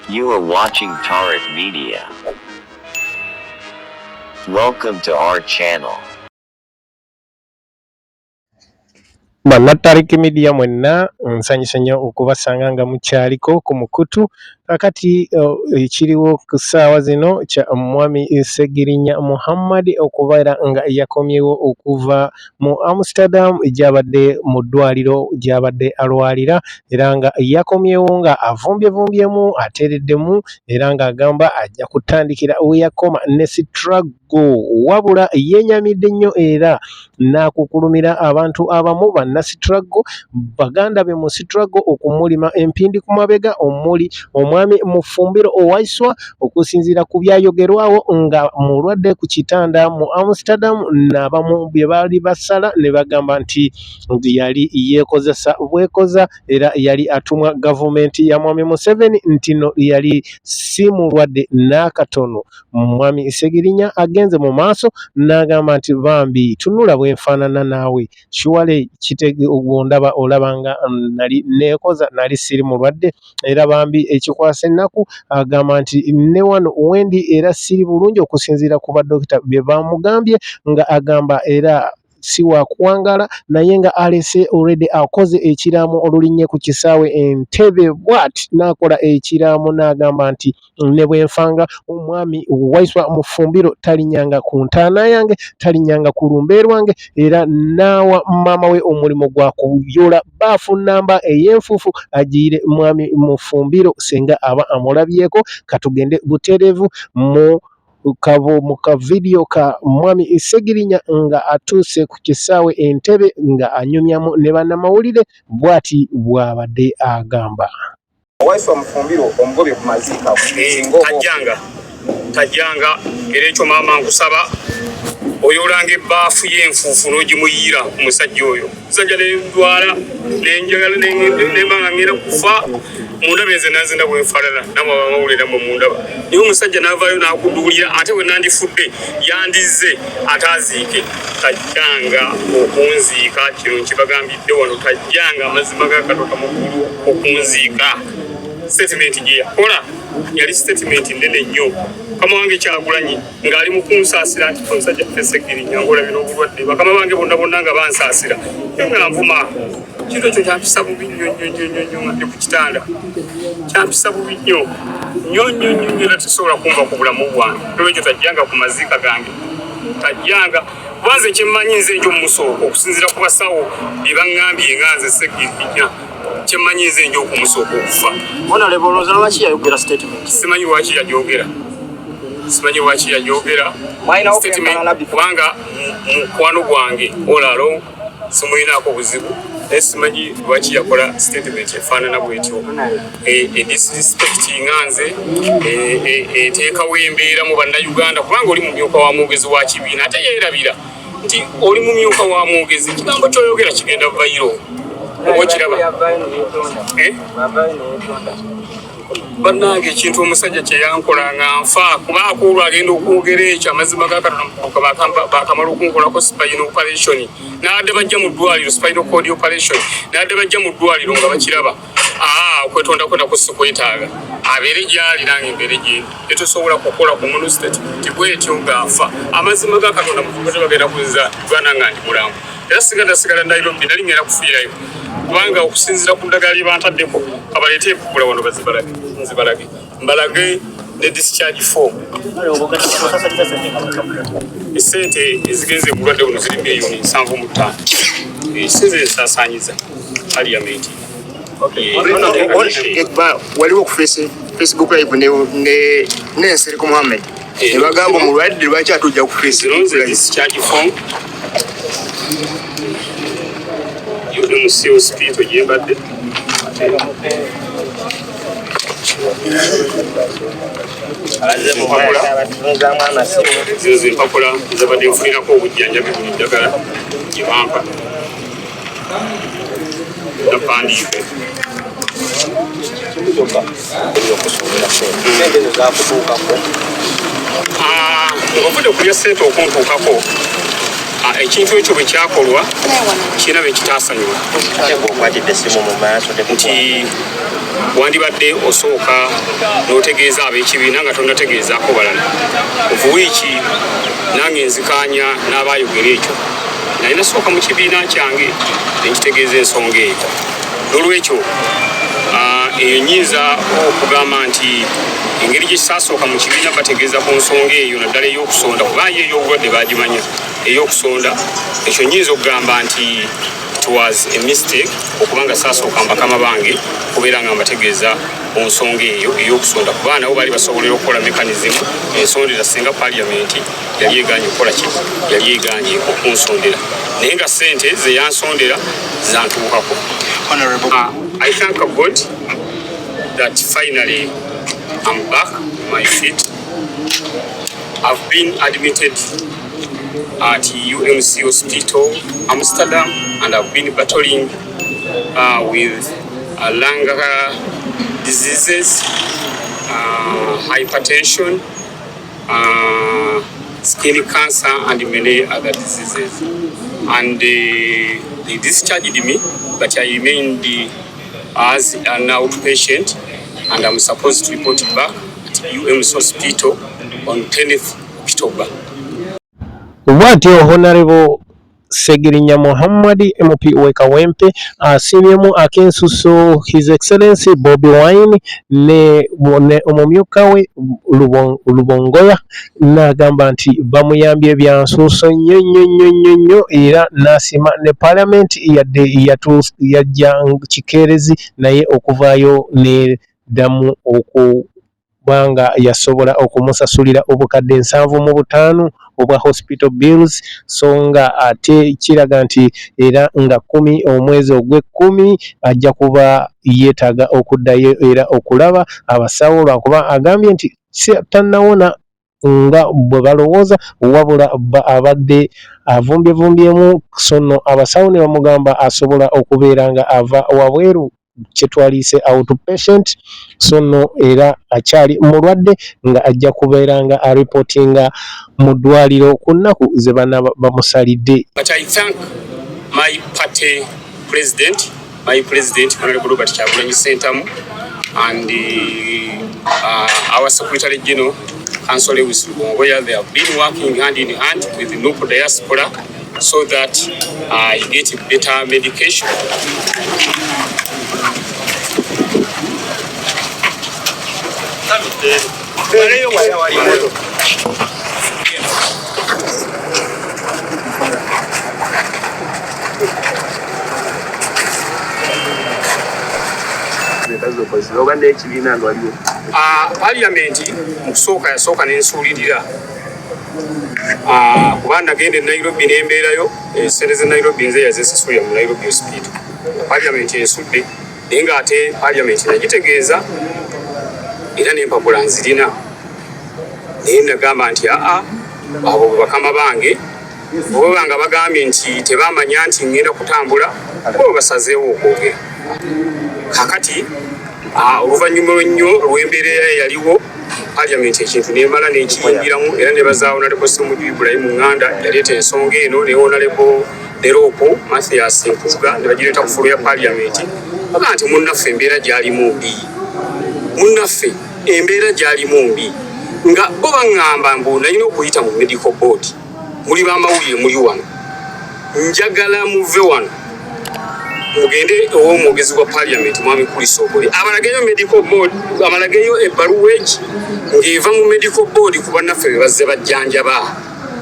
You are watching Tarik Media. Welcome to our channel. Tarik Media mwenna nsanyusa nnyo okubasanga nga mukyaliko ku mukutu kakati ekiriwo ku ssaawa zino kya mwami Ssegirinya Muhammad okubeera nga yakomyewo okuva mu Amsterdam gy'abadde mu ddwaliro gy'abadde alwalira era nga yakomyewo nga avumbyevumbyemu ateereddemu era ng'agamba ajja kutandikira we yakoma ne struggle wabula yeenyamidde nnyo era n'akukulumira abantu abamu struggle baganda be mu struggle okumulima empindi ku mabega omuli omwami Mufumbilo owaiswa okusinziira ku byayogerwawo nga mulwadde ku kitanda mu Amsterdam n'abamu bye baali basala ne bagamba nti yali yeekozesa bwekoza era yali atumwa gavumenti ya mwami Museveni nti no yali si mulwadde n'akatono. Mwami Ssegirinya agenze mu maaso n'agamba nti bambi tunula bwenfaanana naawe Shuwale ondaba olabanga nali neekoza nali siri mulwadde era bambi ekikwasa ennaku agamba nti ne wano wendi era siri bulungi okusinziira ku badokita bye bamugambye nga agamba era si wakuwangala naye nga alese already akoze ekiraamu olulinnye ku kisaawe Entebbe bw'ati n'akola ekiraamu n'agamba nti ne bwenfanga omwami waiswa Mufumbilo talinyanga ku ntaana yange talinyanga ku lumbe Lwange era naawa maama we omulimu gwa kuyola baafu namba ey'enfuufu agiire mwami Mufumbilo senga aba amulabyeko katugende butereevu mu video ka mwami Ssegirinya nga atuuse ku kisaawe Entebbe nga anyumyamu ne bannamawulire bw'ati bw'abadde agamba. Waiswa Mufumbilo omugobye ku maziika tajjanga era ekyo maama nkusaba oyolanga ebbaafu y'enfuufu n'ogimuyiira omusajja oyo musajja nendwala nenjagala nembanga ngenda kufa mundaba enze nanzenda bwenfalala namwe abamawulira mwe mundaba naye omusajja n'avaayo n'akuduulira ate we nandifudde yandize ate aziike tajjanga okunziika kino nkibagambidde wano tajjanga amazima gakatoka mukulu okunziika statement gye yakola yali statement nnene nnyo kama wange Kyagulanyi ng'ali mu kunsaasira nti omusajja Ssegirinya ng'olabira obulwadde bakama bange bonna nga bansaasira nga nvuma kintu ekyo kyampisa bubi nnyo nga ndi ku kitanda kyampisa bubi nnyo era tesobola kumva ku bulamu bwange olwekyo tajjanga ku maziika gange tajjanga bwanze kyemmanyi nze njo mumusooka okusinziira ku basawo bye baŋŋambye nga nze Ssegirinya kyemmanyi nze njo okumusooka okufa simanyi lwaki yagyogera statement kubanga mukwano gwange olalo simulinaako buzibu naye simanyi lwaki yakola statement efaanana bwetyo disrespect nga nze eteekawo embeera mu bannayuganda kubanga oli mumyuka wa mwogezi wa kibiina ate yeerabira nti oli mumyuka wa mwogezi ekigambo kyoyogera kigenda vayiro oba kiraba bannange ekintu omusajja kye yankola nga nfa kubaako olwo agenda okwogera ekyo amazima gakatono bakamala okunkolako spine operation n'adde bajja mu ddwaliro spinal cord operation n'adde bajja mu ddwaliro nga bakiraba okwetonda kwendako sikwetaaga abeere gyali nange embeere gyendi tetusobola kukola ku munu statement bwetyo ng'afa amazima gakatonda mukubate bagenda kuza gwana nga ndi mulamu era sigala Nairobi nali ngenda kufiirayo kubanga okusinziira ku ddagala lye bantaddeko abaleete empapula wano nzibalage mbalage ne discharge form esente ezigenze bulwadde buno ziri miliyoni 75 sinze ensaasaanyiza parliament waliwo ku Facebook live ne Nsereko Muhammad ne bagamba omulwadde lwaki atujja ku Facebook discharge form museo spirito gyembadde zino zempapula zabadde nfunirako obujjanjabi buli ddagala gye bampa napandiike ovudde kulya sente okuntuukako ekintu ekyo bwe kyakolwa kirina bye kitaasanyula nti wandibadde osooka n'otegeeza ab'ekibiina nga tonnategeezaako balala. Kuva wiiki nange nzikaanya n'abayogera ekyo. Naye nasooka mu kibiina kyange ne nkitegeeza ensonga eyo. N'olwekyo eyo nnyinza okugamba nti engeri gye kisaasooka mu kibiina bategeeza ku nsonga eyo naddala ey'okusonda kubanga ey'obulwadde baagimanya ey'okusonda ekyo nnyinza okugamba nti it was a mistake okubanga saasooka mbakama bange kubeera nga mbategeeza ku nsonga eyo ey'okusonda kubanga nabo baali basobolera okukola mekanizimu ensondera singa paliamenti yali egaanye okukola ki yali egaanye okunsondera naye nga ssente ze yansondera zantuukako. I thank God that finally I'm back on my feet. I've been admitted at UMC Hospital, Amsterdam, and I've been battling with lung diseases, hypertension, skin cancer, and many other diseases. And they discharged me, but I remained as an outpatient, and I'm supposed to report back at UMC Hospital on 10th October. What your Honorable Ssegirinya Muhammad MP Wekawempe asibyemu akensuso His Excellency Bobi Wine ne omumyuka we Lubongoya n'agamba nti bamuyambye byansuso nnyo era n'asima ne Parliament yadde yajja kikeerezi naye okuvaayo ne ddamu okubanga yasobola okumusasulira obukadde 75 obwa hospital bills so nga ate kiraga nti era nga 10 omwezi ogw'ekkumi ajja kuba yeetaaga okuddayo era okulaba abasawo lwakuba agambye nti tannawona nga bwe balowooza wabula abadde avumbyemu so nno abasawo ne bamugamba asobola okubeera nga ava wabweru kyetwaliise outpatient so nno era akyali mulwadde nga ajja kubeera nga aripotinga mu ddwaliro ku nnaku ze bana bamusalidde. But I thank my party president, Honorable Robert Kyagulanyi Ssentamu, and our Secretary General, Councillor Lewis Lubongoya. They have been working hand in hand with the local diaspora so that I get better medication. Parliament mukusooka yasooka n'ensuulirira kuba nagenda e Nairobi n'embeerayo ensente ze Nairobi nze yazisasulira mu Nairobi hospital. Parliament ensudde naye ng'ate Parliament nagitegeeza era n'empapula nzirina naye nagamba nti abo bakama bange bwe nga bagambye nti tebamanya nti ngenda kutambula bo basazeewo okwogera kakati oluvannyuma lw'ennyo lw'embeera yaliwo Parliament ekintu neemala n'ekiyingiramu era ne bazaawo Honorable Mufumbilo Uganda yaleeta ensonga eno ne Honorable Deropo Mathias Nkuga ne bagireeta ku ffulo ya Parliament baga nti munnaffe embeera gy'alimu mbi munnaffe embeera gy'alimu mbi nga bo baŋŋamba mbu nalina okuyita mu medical board muli b'amawulire muli wano njagala muve wano mugende ow'omwogezi wa Parliament Mwami Kulisogole abalageyo medical board abalageyo ebbaluwa eki ng'eva mu medical board ku bannaffe be bazze bajjanjaba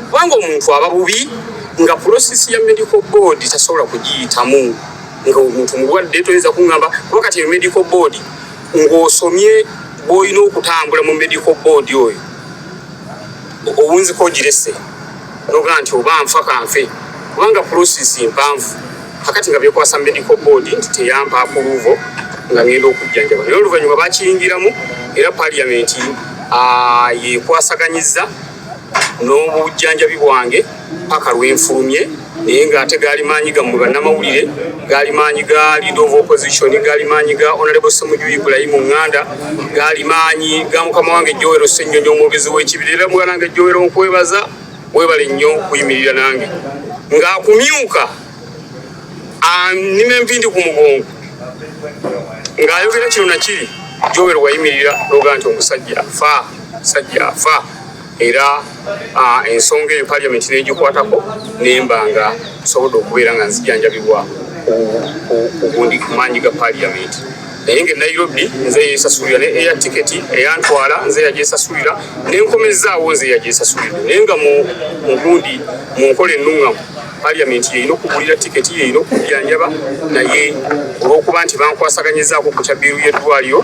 kubanga omuntu aba bubi nga process ya medical board tasobola kugiyitamu nga omuntu mulwadde toyinza kuŋŋamba kuba kati medical board ng'osomye bw'olina okutambula mu medical board oyo owunziko ogirese noga nti oba nfa kanfe kubanga process mpanvu kakati nga byekwasa medical board nti teyampa approval nga ngenda okujjanjaba naye oluvannyuma bakiyingiramu era Parliament yekwasaganyizza n'obujjanjabi bwange paka lwenfulumye naye ng'ate gaali maanyi gammwe bannamawulire gaali maanyi ga leader of opposition gaali maanyi ga Honorable Mufumbilo Uganda gaali maanyi ga mukama wange Joero Ssennyonyi omwogezi w'ekibira era mwana wange Joero nkwebaza webale nnyo kuyimirira nange ng'akumyuka nime mpindi ku mugongo ng'ayogera kino nakiri Joel wayimirira n'ogaa nti omusajja afa era ensonga eyo Parliament n'egikwatako nemba nga nsobodde okubeera nga nzijanjabibwa ugundi kumanyi ga Parliament naye nga Nairobi nze yeesasulira ne air ticket eyantwala nze yajeesasulira n'enkomezaawo nze yajeesasulira naye nga mugundi mu nkola ennungamu Parliament yeyina okugulira tiketi yeyina okujanjaba naye olw'okuba nti bankwasaganyizaako ku kyabiru y'eddwaliro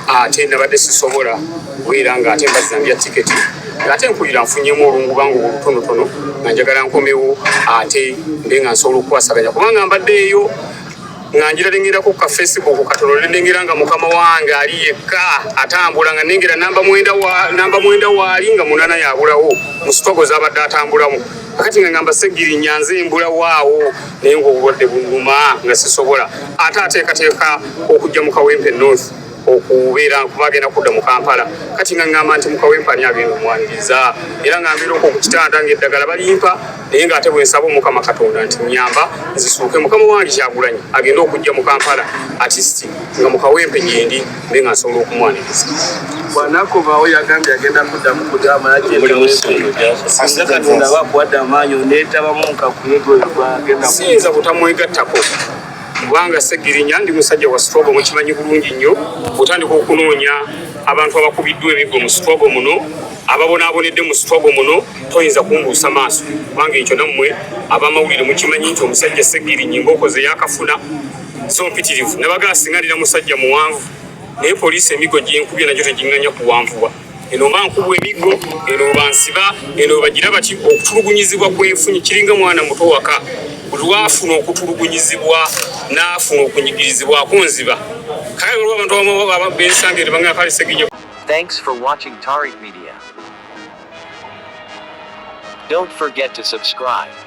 ate nabadde sisobola kubeera nga ate mbazambya tiketi ate nkulira nfunyemu olungu bangu olutonotono nga njagala nkomewo ate mbe nga nsobola okukwasaganya kubanga mbadde eyo nga njiralengerako ku Facebook katono lengera nga mukama wange ali yekka atambula nga nengera namba mwenda waali nga munana yabulawo mu struggle z'abadde atambulamu akati nga ngamba Ssegirinya nze embula waawo naye ng'obulwadde buluma nga sisobola ate ateekateeka okujja mu Kawempe North okubeera kubagenda kudda mu Kampala kati nga ngamba nti mu Kawempe ani agenda omwaniriza era nga mbeera okwo ku kitanda ng'eddagala balimpa naye ng'ate bwe nsaba Omukama Katonda nti nyamba nzisuuke mukama wange Kyagulanyi agenda okujja mu Kampala artist nga mu Kawempe gyendi mbe nga nsobola okumwaniriza bw'anaakomawo yagambye agenda kudda mu kugamba singa Katonda bakuwadde amaanyi oneetabamu nkakuyegooyo gwagenda siyinza butamwegattako kubanga Ssegirinya ndi musajja wa struggle mukimanyi bulungi nnyo otandika okunoonya abantu abakubiddwa emiggo mu struggle muno ababonaabonedde mu struggle muno toyinza kumbuusa maaso kubanga ekyo nammwe abamawulire mukimanyi nti omusajja Ssegirinya ng'okoze yakafuna so mpitirivu ne bagala singalira musajja muwanvu naye poliisi emiggo gyenkubye nagyo tegiŋŋanya kuwanvuwa eno oba nkubwa emiggo eno bansiba eno bagira bati okutulugunyizibwa kwefunye kiringa mwana muto waka lwafuna okutulugunyizibwa n'afuna okunyigirizibwako nziba kale abantu bensangire banga kale Ssegirinya. Thanks for watching Tarik Media. Don't forget to subscribe.